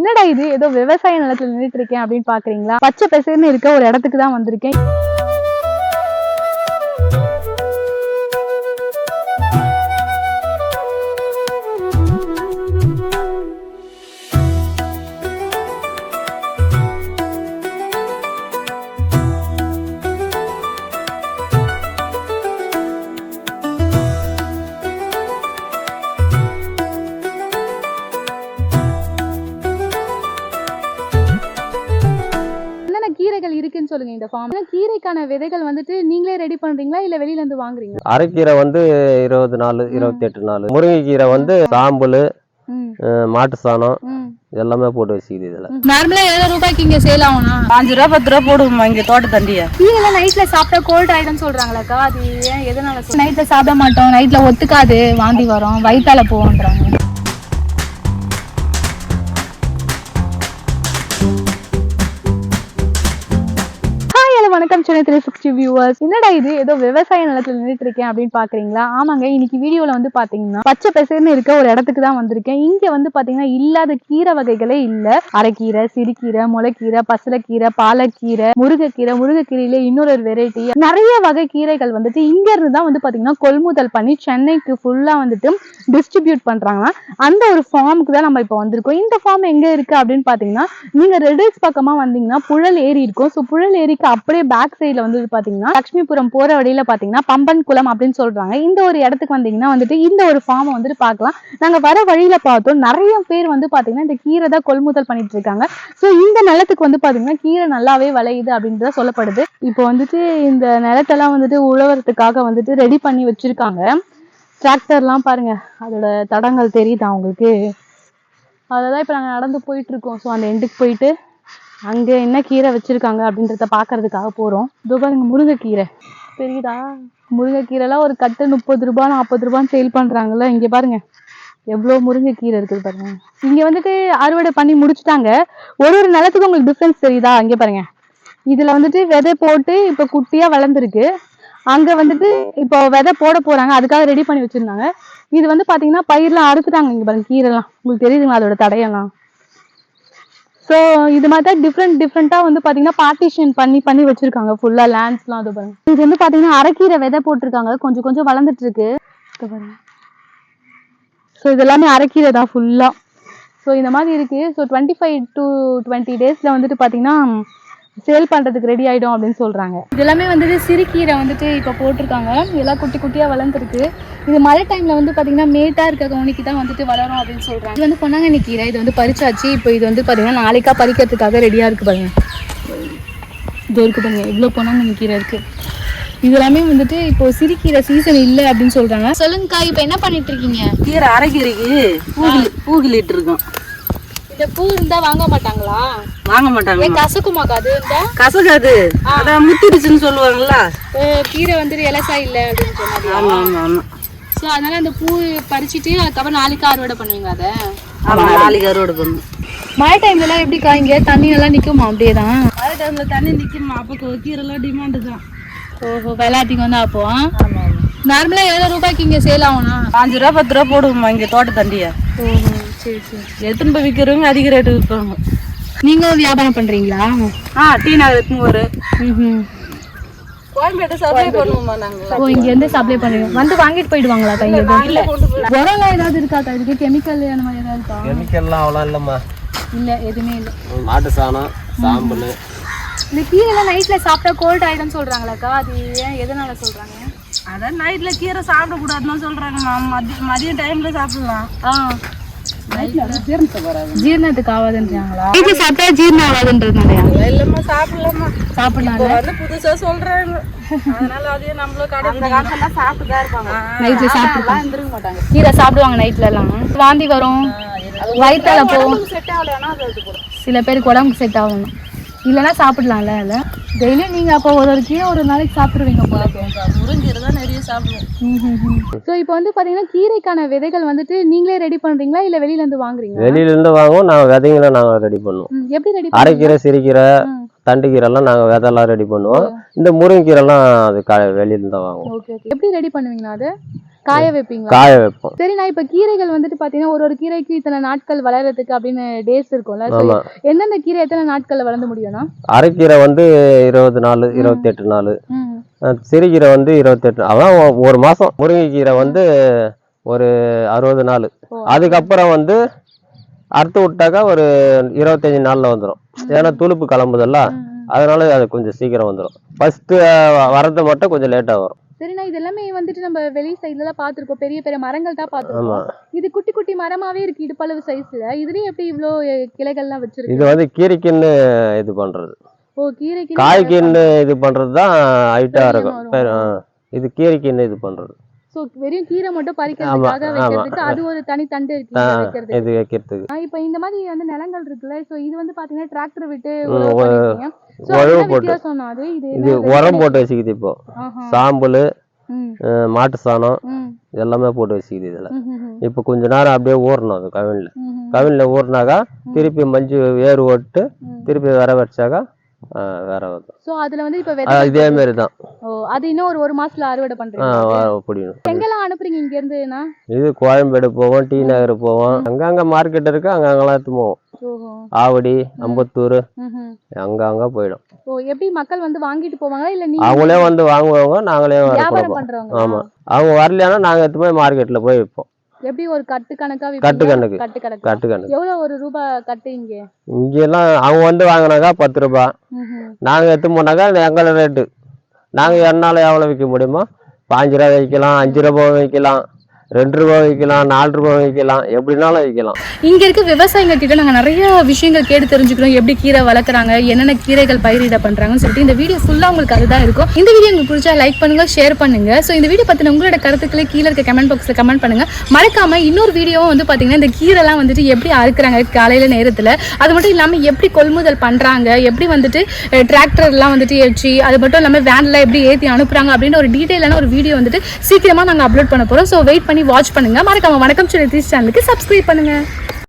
என்னடா இது ஏதோ விவசாய நிலத்துல நின்றுட்டு இருக்கேன் அப்படின்னு பாக்குறீங்களா? பச்சை பசேர்னு இருக்க ஒரு இடத்துக்கு தான் வந்திருக்கேன். கீரைகள் இருக்குன்னு சொல்லுங்க. இந்த ஃபார்ம் கீரைக்கான விதைகள் வந்துட்டு நீங்களே ரெடி பண்றீங்களா இல்ல வெளியில இருந்து வாங்குறீங்களா? அரைக்கீரை வந்து 20 நாள் 28 நாள், முருங்கைக்கீரை வந்து சாம்பல், மாட்டு சாணம் எல்லாமே போட்டு வச்சுக்குது. இதுல நார்மலா 7 ரூபாய்க்கு இங்க சேல் ஆகும்னா 5 ரூபா 10 ரூபா போடுவோம் இங்க தோட்ட தண்டியா. கீரை நைட்ல சாப்பிட்டா கோல்ட் ஆயிடும்னு சொல்றாங்களாக்கா, அது ஏன் எதனால? நைட்ல சாப்பிட மாட்டோம், நைட்ல ஒத்துக்காது, வாந்தி வரும், வயித்தால போவோன்றாங்க. வணக்கம் சென்னை 360 வியூவர்ஸ். என்னடா இது ஏதோ விவசாய நிலத்துல நின்றுட்டு இருக்கேன் அப்படின்னு பாக்குறீங்களா? ஆமாங்க, இன்னைக்கு வீடியோல வந்து பாத்தீங்கன்னா பச்சை பசேர்னு இருக்க ஒரு இடத்துக்கு தான் வந்திருக்கேன். இங்க வந்து பாத்தீங்கன்னா இல்லாத கீரை வகைகளே இல்ல. அரைக்கீரை, சிறுகீரை, முளைக்கீரை, பசலைக்கீரை, பாலக்கீரை, முருங்கைக்கீரையில இன்னொரு வெரைட்டி, நிறைய வகை கீரைகள் வந்துட்டு இங்க இருந்து தான் வந்து பாத்தீங்கன்னா கொள்முதல் பண்ணி சென்னைக்கு ஃபுல்லா வந்துட்டு டிஸ்ட்ரிபியூட் பண்றாங்க. அந்த ஒரு ஃபார்முக்கு தான் நம்ம இப்ப வந்திருக்கோம். இந்த ஃபார்ம் எங்க இருக்கு அப்படின்னு பாத்தீங்கன்னா, நீங்க ரெடில்ஸ் பக்கமா வந்தீங்கன்னா புழல் ஏரி இருக்கும். ஸோ புழல் ஏரிக்கு அப்படியே பேக் சைட்ல வந்து பாத்தீங்கன்னா லட்சுமிபுரம் போற வழியில பாத்தீங்கன்னா பம்பன் குளம் அப்படின்னு சொல்றாங்க. இந்த ஒரு இடத்துக்கு வந்தீங்கன்னா வந்துட்டு இந்த ஒரு ஃபார்ம் வந்துட்டு பார்க்கலாம். நாங்க வர வழியில பார்த்தோம், நிறைய பேர் வந்து பாத்தீங்கன்னா இந்த கீரை தான் கொள்முதல் பண்ணிட்டு இருக்காங்க. ஸோ இந்த நிலத்துக்கு வந்து பாத்தீங்கன்னா கீரை நல்லாவே விளையுது அப்படின்றத சொல்லப்படுது. இப்போ வந்துட்டு இந்த நிலத்தெல்லாம் வந்துட்டு உழவறதுக்காக வந்துட்டு ரெடி பண்ணி வச்சிருக்காங்க. டிராக்டர்லாம் பாருங்க, அதோட தடங்கள் தெரியுதா உங்களுக்கு? அததான் இப்ப நாங்க நடந்து போயிட்டு இருக்கோம். ஸோ அந்த எண்டுக்கு போயிட்டு அங்க என்ன கீரை வச்சிருக்காங்க அப்படின்றத பாக்குறதுக்காக போறோம். இதோ பாருங்க, முருங்கைக்கீரை தெரியுதா? முருங்கைக்கீரை எல்லாம் ஒரு கட்டு 30 ரூபாய் 40 ரூபான்னு சேல் பண்றாங்கல்ல. இங்க பாருங்க எவ்வளவு முருங்கைக்கீரை இருக்குது பாருங்க. இங்க வந்துட்டு அறுவடை பண்ணி முடிச்சுட்டாங்க. ஒரு நிலத்துக்கு உங்களுக்கு டிஃபரன்ஸ் தெரியுதா? இங்க பாருங்க, இதுல வந்துட்டு விதை போட்டு இப்ப குட்டியா வளர்ந்துருக்கு. அங்க வந்துட்டு இப்போ விதை போட போறாங்க, அதுக்காக ரெடி பண்ணி வச்சிருந்தாங்க. இது வந்து பாத்தீங்கன்னா பயிர்லாம் அறுத்துட்டாங்க. இங்க பாருங்க கீரைலாம் உங்களுக்கு தெரியுதுங்களா அதோட தடையெல்லாம்? ஸோ இது மாதிரி தான் டிஃப்ரெண்டா வந்து பாத்தீங்கன்னா பார்ட்டிஷன் பண்ணி வச்சிருக்காங்க ஃபுல்லா லேண்ட்ஸ்லாம். அது பாருங்க, இது வந்து பாத்தீங்கன்னா அரைக்கீரை விதை போட்டிருக்காங்க, கொஞ்சம் கொஞ்சம் வளர்ந்துட்டு இருக்கு பாருங்க. ஸோ இது எல்லாமே அரைக்கீரை தான் ஃபுல்லா. ஸோ இந்த மாதிரி இருக்கு. ஸோ 25 to 20 டேஸ்ல வந்துட்டு பாத்தீங்கன்னா சேல் பண்றதுக்கு ரெடி ஆயிடும் அப்படின்னு சொல்றாங்க. இது எல்லாமே வந்துட்டு சிறுகீரை வந்துட்டு இப்ப போட்டிருக்காங்க, எல்லாம் குட்டி குட்டியா வளர்ந்துருக்கு. இது மழை டைம்ல வந்து பாத்தீங்கன்னா மேட்டா இருக்க கவுனிக்கு தான் வந்துட்டு வளரும் அப்படின்னு சொல்றாங்க. இது வந்து பொன்னாங்கண்ணி கீரை, இது வந்து பறிச்சாச்சு. இப்போ இது வந்து பாத்தீங்கன்னா நாளைக்கா பறிக்கிறதுக்காக ரெடியா இருக்கு பாருங்க. இது இருக்கு பாருங்க, இவ்வளவு பொன்னாங்கண்ணி கீரை இருக்கு. இது எல்லாமே வந்துட்டு இப்போ சிறுகீரை சீசன் இல்லை அப்படின்னு சொல்றாங்க. சொல்லுங்கக்கா, இப்ப என்ன பண்ணிட்டு இருக்கீங்க? கீரை அரைக்கீரைக்கு பூகிலிட்டு இருக்கோம். இந்த பூ இருந்தா வாங்க மாட்டாங்களா? வாங்க மாட்டாங்க. கசக்குமாக்கா? அது இருந்தா கசக்காது, அதான் முத்திடுச்சுன்னு சொல்லுவாங்கல்ல. கீரை வந்துட்டு இலசா இல்ல அப்படின்னு சொன்னாங்க. ஆமா ஆமா ஆமா. சோ அதனால அந்த பூ பறிச்சுட்டு அதுக்கப்புறம் நாளைக்கு அறுவடை பண்ணுவீங்க? அதை ஆமா, நாளைக்கு அறுவடை பண்ணுவோம். மழை டைம்ல எல்லாம் எப்படிக்கா இங்க தண்ணி எல்லாம் நிக்குமா? அப்படியேதான் மழை டைம்ல தண்ணி நிக்குமா? அப்போ கீரை எல்லாம் டிமாண்டு தான். ஓஹோ, விலை அதிகம் தான் அப்போ. நார்மலா 7 ரூபாய்க்கு இங்க சேல் ஆகும்னா 5 ரூபா 10 ரூபா போடுவோமா இங்க தோட்ட தண்டியா. ஓஹோ, சரி சரி. எத்தனை போய் விற்கிறவங்க அதிக ரேட்டு விற்பாங்க. நீங்க வியாபாரம் பண்றீங்களா? டீ நகர் எத்தனை ஒரு கோயம்பேட்டை சப்ளை பண்ணுவோமா நாங்க. ஓ, இங்க இருந்து சப்ளை பண்ணுவீங்க, வந்து வாங்கிட்டு போயிடுவாங்களா? கையில உரம் ஏதாவது இருக்கா? இதுக்கு கெமிக்கல் அந்த மாதிரி ஏதாவது இருக்கா? கெமிக்கல்லாம் அவ்வளோ இல்லம்மா. இல்ல, எதுவுமே இல்ல. மாட்டு சாணம், சாம்பல். இந்த கீரை நைட்ல சாப்பிட்டா கோல்ட் ஆயிடும்னு சொல்றாங்களாக்கா, அது ஏன் எதனால சொல்றாங்க? அதான் நைட்ல கீரை சாப்பிடக்கூடாதுன்னு சொல்றாங்க. மதியம் டைம்ல சாப்பிடலாம். ஜீரணத்துக்கு ஆகாதுன்றாங்களா? நைட்ல சாப்பிட்டா ஜீரணம் ஆகாதுன்றதுனாலயா? இல்லம்மா, சாப்பிடலாமா, சாப்பிடலாம். வந்து புதுசா சொல்றாங்க. அதனால அதையும் நம்மளும் அந்த காலத்துல சாப்பிட்டுதான் இருப்பாங்க. நைட்ல சாப்பிட்டுலாம் இருந்துருக்க மாட்டாங்க. கீரை சாப்பிடுவாங்க நைட்ல எல்லாம். வாந்தி வரும், வயிற்றால போகும். சில பேருக்கு உடம்புக்கு செட் ஆகணும், இல்லைன்னா சாப்பிடலாம்ல. இல்லை டெய்லியும் நீங்க அப்போ ஒரு கீரை ஒரு நாளைக்கு சாப்பிடுவீங்க போல. முருங்கீரை தான் நிறைய சாப்பிடுவோம். ஸோ இப்போ வந்து பாத்தீங்கன்னா கீரைக்கான விதைகள் வந்துட்டு நீங்களே ரெடி பண்றீங்களா இல்ல வெளியில இருந்து வாங்குறீங்களா? வெளியில இருந்து வாங்குவோம், நாங்கள் விதைங்களை நாங்கள் ரெடி பண்ணுவோம். எப்படி ரெடி? அரைக்கீரை, சிறுகீரை, தண்டுக்கீரை எல்லாம் நாங்கள் விதையெல்லாம் ரெடி பண்ணுவோம். இந்த முருங்கைக்கீரை எல்லாம் அது வெளியில தான் வாங்குவோம். Okay okay. எப்படி ரெடி பண்ணுவீங்களா? அது காய வைப்பீங்களா? காய வைப்போம். சரி, நான் இப்ப கீரைகள் வந்துட்டு பாத்தீங்கன்னா ஒரு கீரைக்கு இத்தனை நாட்கள் வளர்றதுக்கு அப்படின்னு டேஸ் இருக்கும்ல. ஆமா. எந்தெந்த கீரை எத்தனை நாட்கள்ல வளர்ந்து முடியும்னா? அரைக்கீரை வந்து 20 நாள் 28 நாள், சிறுகீரை வந்து 28, அதான் ஒரு மாசம். முருங்கைக்கீரை வந்து ஒரு 60 நாள். அதுக்கப்புறம் வந்து அறுத்து விட்டாக்கா ஒரு 25 நாள்ல வந்துடும். ஏன்னா துளுப்பு கிளம்புதல்ல, அதனால அது கொஞ்சம் சீக்கிரம் வந்துடும். ஃபர்ஸ்ட் வரது மட்டும் கொஞ்சம் லேட்டா வரும். சரிண்ணா, இது எல்லாமே வந்துட்டு நம்ம வெளி சைட்ல தான் பாத்துருக்கோம், பெரிய பெரிய மரங்கள் தான் பாத்துருக்கோம். இது குட்டி குட்டி மரமாவே இருக்கு, இடுப்பளவு சைஸ்ல. இதுலயும் எப்படி இவ்ளோ கிளைகள்லாம் வச்சிருக்கு? இது வந்து கீரைக்குன்னு இது பண்றது. கீரைக்கு காய்க்குன்னு இது பண்றதுதான் ஹைட்டா இருக்கும். இது கீரைக்குன்னு இது பண்றது. சோ வெறும் கீரை மட்டும் பறிக்கிறதுக்காக வைக்கிறதுக்கு அது ஒரு தனி தண்டு இருக்கு வைக்கிறதுக்கு. இது வைக்கிறதுக்கு. இப்போ இந்த மாதிரி வந்து நிலங்கள் இருக்குல்ல, சோ இது வந்து பாத்தீங்கன்னா டிராக்டர் விட்டு உழவு போட்டு இது உரம் போட்டு வச்சுக்குது. இப்போ சாம்பல், மாட்டு சாணம் எல்லாமே போட்டு வச்சுக்குது இதுல. இப்ப கொஞ்ச நேரம் அப்படியே ஊறணும். அது கவின்ல ஊறினாக்கா திருப்பி மஞ்சு வேறு ஓட்டு திருப்பி வர வச்சாக்கா வேற வரும். சோ அதுல வந்து இப்ப இதே மாதிரி தான். அது இன்னும் ஒரு மாசத்துல அறுவடை பண்றீங்க? எங்கெல்லாம் அனுப்புறீங்க இங்க இருந்துனா? இது கோயம்பேடு போவோம், டி நகர் போவோம், அங்கங்க மார்க்கெட் இருக்கு, அங்கங்கெல்லாம் எடுத்து போவோம். ஆவடி, அம்பத்தூர், அங்க போயிடும். எப்படி மக்கள் வந்து வாங்கிட்டு போவாங்களா இல்ல நீங்க? அவங்களே வந்து வாங்குவாங்க, நாங்களே வியாபாரம் பண்றவங்க. ஆமா, அவங்க வரலையானா நாங்க எடுத்து போய் மார்க்கெட்ல போய் விற்போம். எப்படி ஒரு கட்டு கணக்கா? கட்டு கணக்கு. எவ்வளவு ஒரு ரூபாய் கட்டு இங்க? இங்க எல்லாம் அவங்க வந்து வாங்கினாக்கா 10 ரூபாய், நாங்க எடுத்து போனாக்கா எங்களோட ரேட்டு. நாங்க என்னால எவ்வளவு விற்க முடியுமோ 5 ரூபாய் வைக்கலாம், 5 ரூபாய் வைக்கலாம், 2 ரூபாய் வைக்கலாம், 4 ரூபாய் வைக்கலாம், எப்படினாலும் வைக்கலாம். இங்க இருக்க விவசாயிங்க கிட்ட நாங்க நிறைய விஷயங்கள் கேட்டு தெரிஞ்சுக்கிறோம். எப்படி கீரை வளர்க்குறாங்க, என்னென்ன கீரைகள் பயிரிட பண்றாங்கன்னு சொல்லிட்டு இந்த வீடியோ ஃபுல்லா உங்களுக்கு அதுதான் இருக்கும். இந்த வீடியோ உங்களுக்கு பிடிச்சா லைக் பண்ணுங்க, ஷேர் பண்ணுங்க. ஸோ இந்த வீடியோ பத்தின உங்களோட கருத்துக்களை கீழே இருக்க கமெண்ட் பாக்ஸ்ல கமெண்ட் பண்ணுங்க. மறக்காம இன்னொரு வீடியோவும் வந்து பாத்தீங்கன்னா இந்த கீரைலாம் வந்துட்டு எப்படி அறுக்குறாங்க காலையில நேரத்துல, அது மட்டும் இல்லாம எப்படி கொள்முதல் பண்றாங்க, எப்படி வந்துட்டு டிராக்டர்லாம் வந்துட்டு ஏற்றி, அது மட்டும் இல்லாம வேன்ல எப்படி ஏற்றி அனுப்புறாங்க அப்படின்னு ஒரு டீட்டெயிலான ஒரு வீடியோ வந்துட்டு சீக்கிரமா நாங்க அப்லோட் பண்ண போறோம். ஸோ வெயிட் பண்ணி வாட்ச் பண்ணுங்க. மறக்காம வணக்கம் சென்னை சேனலுக்கு சப்ஸ்கிரைப் பண்ணுங்க.